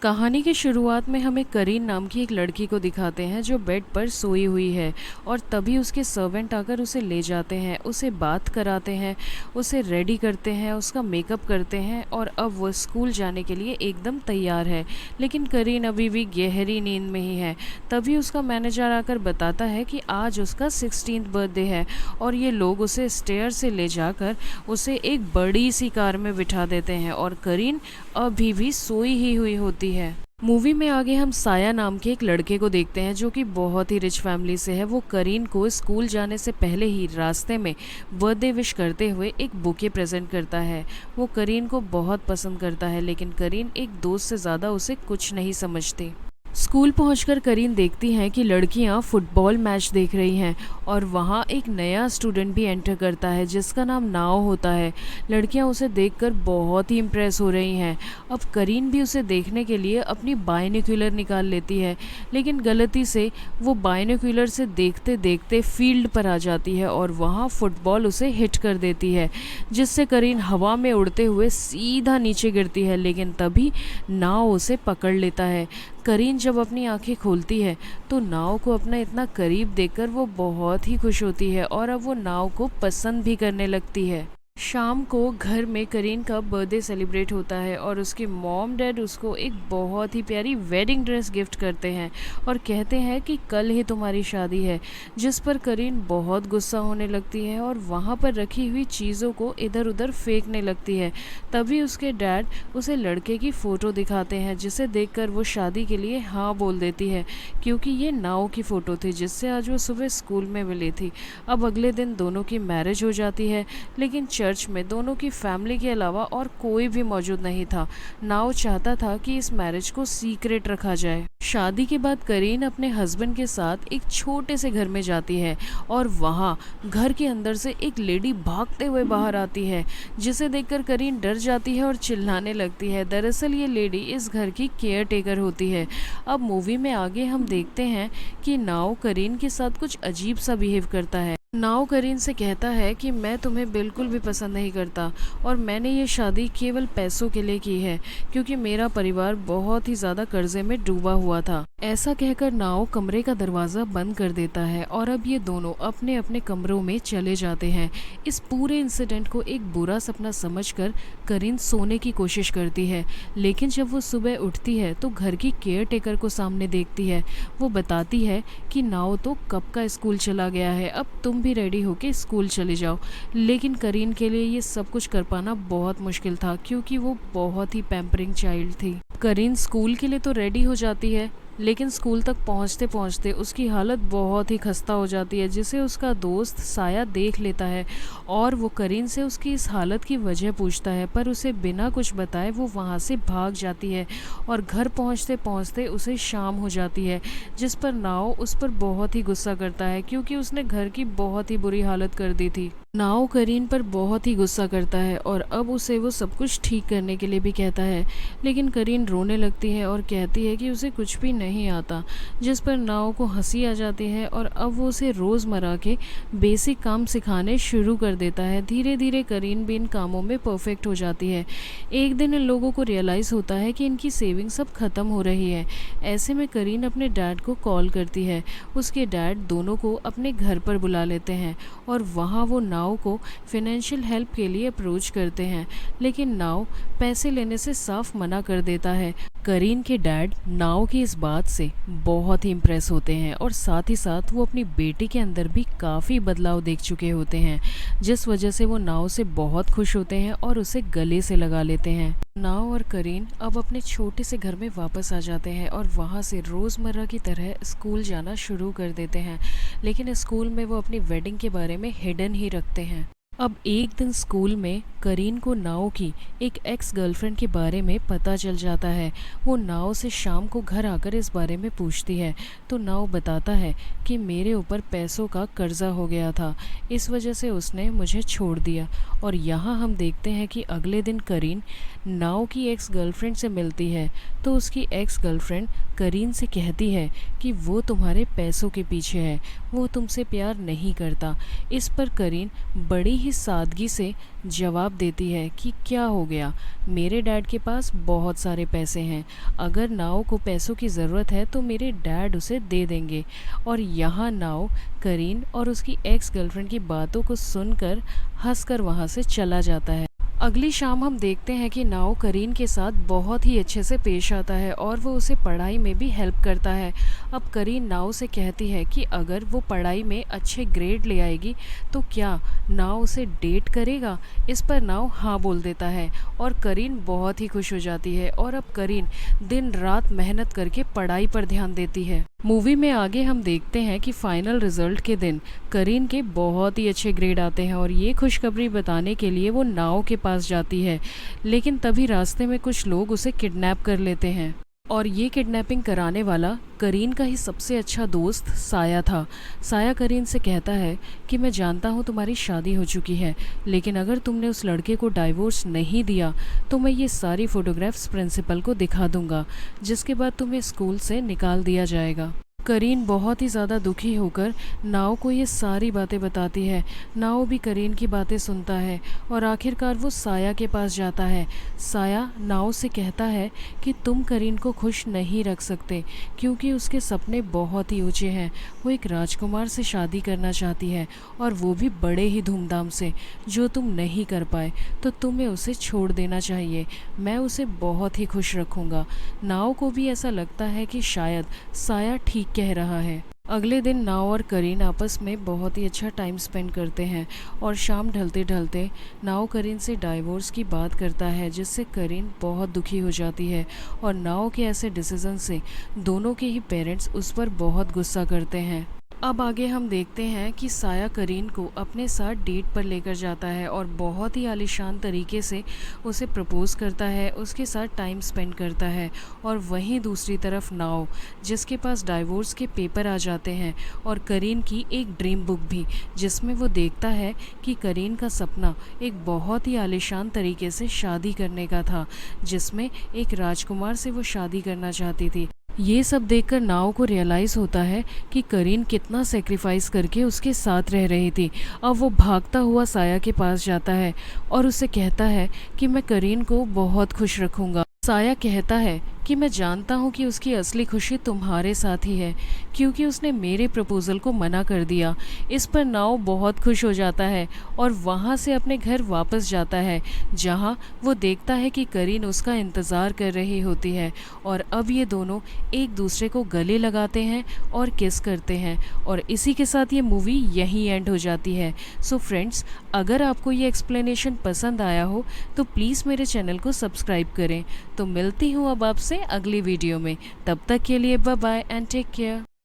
कहानी की शुरुआत में हमें करीन नाम की एक लड़की को दिखाते हैं जो बेड पर सोई हुई है। और तभी उसके सर्वेंट आकर उसे ले जाते हैं, उसे बात कराते हैं, उसे रेडी करते हैं, उसका मेकअप करते हैं और अब वो स्कूल जाने के लिए एकदम तैयार है। लेकिन करीन अभी भी गहरी नींद में ही है। तभी उसका मैनेजर आकर बताता है कि आज उसका 16th बर्थडे है और ये लोग उसे स्टेयर से ले जाकर उसे एक बड़ी सी कार में बिठा देते हैं और करीन अभी भी सोई ही हुई होती है। मूवी में आगे हम साया नाम के एक लड़के को देखते हैं जो कि बहुत ही रिच फैमिली से है। वो करीन को स्कूल जाने से पहले ही रास्ते में बर्थडे विश करते हुए एक बुके प्रेजेंट करता है। वो करीन को बहुत पसंद करता है लेकिन करीन एक दोस्त से ज़्यादा उसे कुछ नहीं समझती। स्कूल पहुंचकर करीन देखती हैं कि लड़कियां फुटबॉल मैच देख रही हैं और वहां एक नया स्टूडेंट भी एंटर करता है जिसका नाम नाओ होता है। लड़कियां उसे देखकर बहुत ही इम्प्रेस हो रही हैं। अब करीन भी उसे देखने के लिए अपनी बाइनोक्यूलर निकाल लेती है, लेकिन गलती से वो बाइनोक्यूलर से देखते देखते फील्ड पर आ जाती है और वहां फुटबॉल उसे हिट कर देती है, जिससे करीन हवा में उड़ते हुए सीधा नीचे गिरती है। लेकिन तभी नाओ उसे पकड़ लेता है। करीन जब अपनी आंखें खोलती है तो नाव को अपना इतना करीब देखकर वो बहुत ही खुश होती है और अब वो नाव को पसंद भी करने लगती है। शाम को घर में करीन का बर्थडे सेलिब्रेट होता है और उसके मॉम डैड उसको एक बहुत ही प्यारी वेडिंग ड्रेस गिफ्ट करते हैं और कहते हैं कि कल ही तुम्हारी शादी है, जिस पर करीन बहुत गुस्सा होने लगती है और वहाँ पर रखी हुई चीज़ों को इधर उधर फेंकने लगती है। तभी उसके डैड उसे लड़के की फ़ोटो दिखाते हैं जिसे देखकर वो शादी के लिए हाँ बोल देती है, क्योंकि ये नाव की फ़ोटो थी जिससे आज वो सुबह स्कूल में मिली थी। अब अगले दिन दोनों की मैरिज हो जाती है, लेकिन चर्च में दोनों की फैमिली के अलावा और कोई भी मौजूद नहीं था। नाओ चाहता था कि इस मैरिज को सीक्रेट रखा जाए। शादी के बाद करीन अपने हस्बैंड के साथ एक छोटे से घर में जाती है और वहाँ घर के अंदर से एक लेडी भागते हुए बाहर आती है, जिसे देखकर करीन डर जाती है और चिल्लाने लगती है। दरअसल ये लेडी इस घर की केयर टेकर होती है। अब मूवी में आगे हम देखते हैं कि नाओ करीन के साथ कुछ अजीब सा बिहेव करता है। नाओ करीन से कहता है कि मैं तुम्हें बिल्कुल भी पसंद नहीं करता और मैंने ये शादी केवल पैसों के लिए की है, क्योंकि मेरा परिवार बहुत ही ज़्यादा कर्जे में डूबा हुआ था। ऐसा कहकर नाओ कमरे का दरवाज़ा बंद कर देता है और अब ये दोनों अपने अपने कमरों में चले जाते हैं। इस पूरे इंसिडेंट को एक बुरा सपना समझकर करीन सोने की कोशिश करती है, लेकिन जब वो सुबह उठती है तो घर की केयर टेकर को सामने देखती है। वो बताती है कि नाओ तो कब का स्कूल चला गया है, अब तुम भी रेडी होके स्कूल चले जाओ। लेकिन करीन के लिए ये सब कुछ कर पाना बहुत मुश्किल था, क्योंकि वो बहुत ही पैम्परिंग चाइल्ड थी। करीन स्कूल के लिए तो रेडी हो जाती है, लेकिन स्कूल तक पहुंचते पहुंचते उसकी हालत बहुत ही खस्ता हो जाती है, जिसे उसका दोस्त साया देख लेता है और वो करीन से उसकी इस हालत की वजह पूछता है, पर उसे बिना कुछ बताए वो वहाँ से भाग जाती है और घर पहुँचते पहुँचते उसे शाम हो जाती है, जिस पर नाओ उस पर बहुत ही गुस्सा करता है, क्योंकि उसने घर की बहुत ही बुरी हालत कर दी थी। नाओ करीन पर बहुत ही गुस्सा करता है और अब उसे वो सब कुछ ठीक करने के लिए भी कहता है, लेकिन करीन रोने लगती है और कहती है कि उसे कुछ भी नहीं आता, जिस पर नाओ को हंसी आ जाती है और अब वो उसे रोज़मर्रा के बेसिक काम सिखाने शुरू कर देता है। धीरे धीरे करीन भी इन कामों में परफेक्ट हो जाती है। एक दिन इन लोगों को रियलाइज़ होता है कि इनकी सेविंग सब ख़त्म हो रही है। ऐसे में करीन अपने डैड को कॉल करती है। उसके डैड दोनों को अपने घर पर बुला लेते हैं और वहाँ वो नाओ को फाइनेंशियल हेल्प के लिए अप्रोच करते हैं, लेकिन नाओ पैसे लेने से साफ मना कर देता है। करीन के डैड नाओ की इस बात से बहुत ही इम्प्रेस होते हैं और साथ ही साथ वो अपनी बेटी के अंदर भी काफ़ी बदलाव देख चुके होते हैं, जिस वजह से वो नाओ से बहुत खुश होते हैं और उसे गले से लगा लेते हैं। नाओ और करीन अब अपने छोटे से घर में वापस आ जाते हैं और वहाँ से रोज़मर्रा की तरह स्कूल जाना शुरू कर देते हैं, लेकिन स्कूल में वो अपनी वेडिंग के बारे में हिडन ही रखते हैं। अब एक दिन स्कूल में करीन को नाओ की एक एक्स गर्लफ्रेंड के बारे में पता चल जाता है। वो नाओ से शाम को घर आकर इस बारे में पूछती है तो नाओ बताता है कि मेरे ऊपर पैसों का कर्जा हो गया था, इस वजह से उसने मुझे छोड़ दिया। और यहाँ हम देखते हैं कि अगले दिन करीन नाव की एक्स गर्लफ्रेंड से मिलती है तो उसकी एक्स गर्लफ्रेंड करीन से कहती है कि वो तुम्हारे पैसों के पीछे है, वो तुमसे प्यार नहीं करता। इस पर करीन बड़ी ही सादगी से जवाब देती है कि क्या हो गया, मेरे डैड के पास बहुत सारे पैसे हैं, अगर नाव को पैसों की ज़रूरत है तो मेरे डैड उसे दे देंगे। और यहाँ नाव करीन और उसकी एक्स गर्लफ्रेंड की बातों को सुनकर हंसकर वहाँ से चला जाता है। अगली शाम हम देखते हैं कि नाव करीन के साथ बहुत ही अच्छे से पेश आता है और वो उसे पढ़ाई में भी हेल्प करता है। अब करीन नाव से कहती है कि अगर वो पढ़ाई में अच्छे ग्रेड ले आएगी तो क्या नाव उसे डेट करेगा। इस पर नाव हाँ बोल देता है और करीन बहुत ही खुश हो जाती है और अब करीन दिन रात मेहनत करके पढ़ाई पर ध्यान देती है। मूवी में आगे हम देखते हैं कि फाइनल रिजल्ट के दिन करीन के बहुत ही अच्छे ग्रेड आते हैं और ये खुशखबरी बताने के लिए वो नाव के पास जाती है, लेकिन तभी रास्ते में कुछ लोग उसे किडनैप कर लेते हैं और ये किडनैपिंग कराने वाला करीन का ही सबसे अच्छा दोस्त साया था। साया करीन से कहता है कि मैं जानता हूँ तुम्हारी शादी हो चुकी है, लेकिन अगर तुमने उस लड़के को डाइवोर्स नहीं दिया तो मैं ये सारी फ़ोटोग्राफ्स प्रिंसिपल को दिखा दूँगा, जिसके बाद तुम्हें स्कूल से निकाल दिया जाएगा। करीन बहुत ही ज़्यादा दुखी होकर नाव को ये सारी बातें बताती है। नाव भी करीन की बातें सुनता है और आखिरकार वो साया के पास जाता है। साया नाव से कहता है कि तुम करीन को खुश नहीं रख सकते क्योंकि उसके सपने बहुत ही ऊंचे हैं। वो एक राजकुमार से शादी करना चाहती है और वो भी बड़े ही धूमधाम से, जो तुम नहीं कर पाए तो तुम्हें उसे छोड़ देना चाहिए, मैं उसे बहुत ही खुश रखूँगा। नाव को भी ऐसा लगता है कि शायद साया ठीक कह रहा है। अगले दिन नाव और करीन आपस में बहुत ही अच्छा टाइम स्पेंड करते हैं और शाम ढलते ढलते नाव करीन से डाइवोर्स की बात करता है, जिससे करीन बहुत दुखी हो जाती है और नाव के ऐसे डिसीजन से दोनों के ही पेरेंट्स उस पर बहुत गुस्सा करते हैं। अब आगे हम देखते हैं कि साया करीन को अपने साथ डेट पर लेकर जाता है और बहुत ही आलीशान तरीके से उसे प्रपोज़ करता है, उसके साथ टाइम स्पेंड करता है। और वहीं दूसरी तरफ नाव, जिसके पास डाइवोर्स के पेपर आ जाते हैं और करीन की एक ड्रीम बुक भी, जिसमें वो देखता है कि करीन का सपना एक बहुत ही आलीशान तरीके से शादी करने का था, जिसमें एक राजकुमार से वो शादी करना चाहती थी। ये सब देखकर नाव को रियलाइज़ होता है कि करीन कितना सेक्रीफाइस करके उसके साथ रह रही थी। अब वो भागता हुआ साया के पास जाता है और उसे कहता है कि मैं करीन को बहुत खुश रखूँगा। साया कहता है कि मैं जानता हूँ कि उसकी असली खुशी तुम्हारे साथ ही है, क्योंकि उसने मेरे प्रपोज़ल को मना कर दिया। इस पर नाव बहुत खुश हो जाता है और वहाँ से अपने घर वापस जाता है, जहाँ वो देखता है कि करीन उसका इंतज़ार कर रही होती है। और अब ये दोनों एक दूसरे को गले लगाते हैं और किस करते हैं और इसी के साथ ये मूवी यहीं एंड हो जाती है। सो फ्रेंड्स, अगर आपको ये एक्सप्लेनेशन पसंद आया हो तो प्लीज़ मेरे चैनल को सब्सक्राइब करें। तो मिलती हूँ अब आपसे अगली वीडियो में, तब तक के लिए bye bye and take care.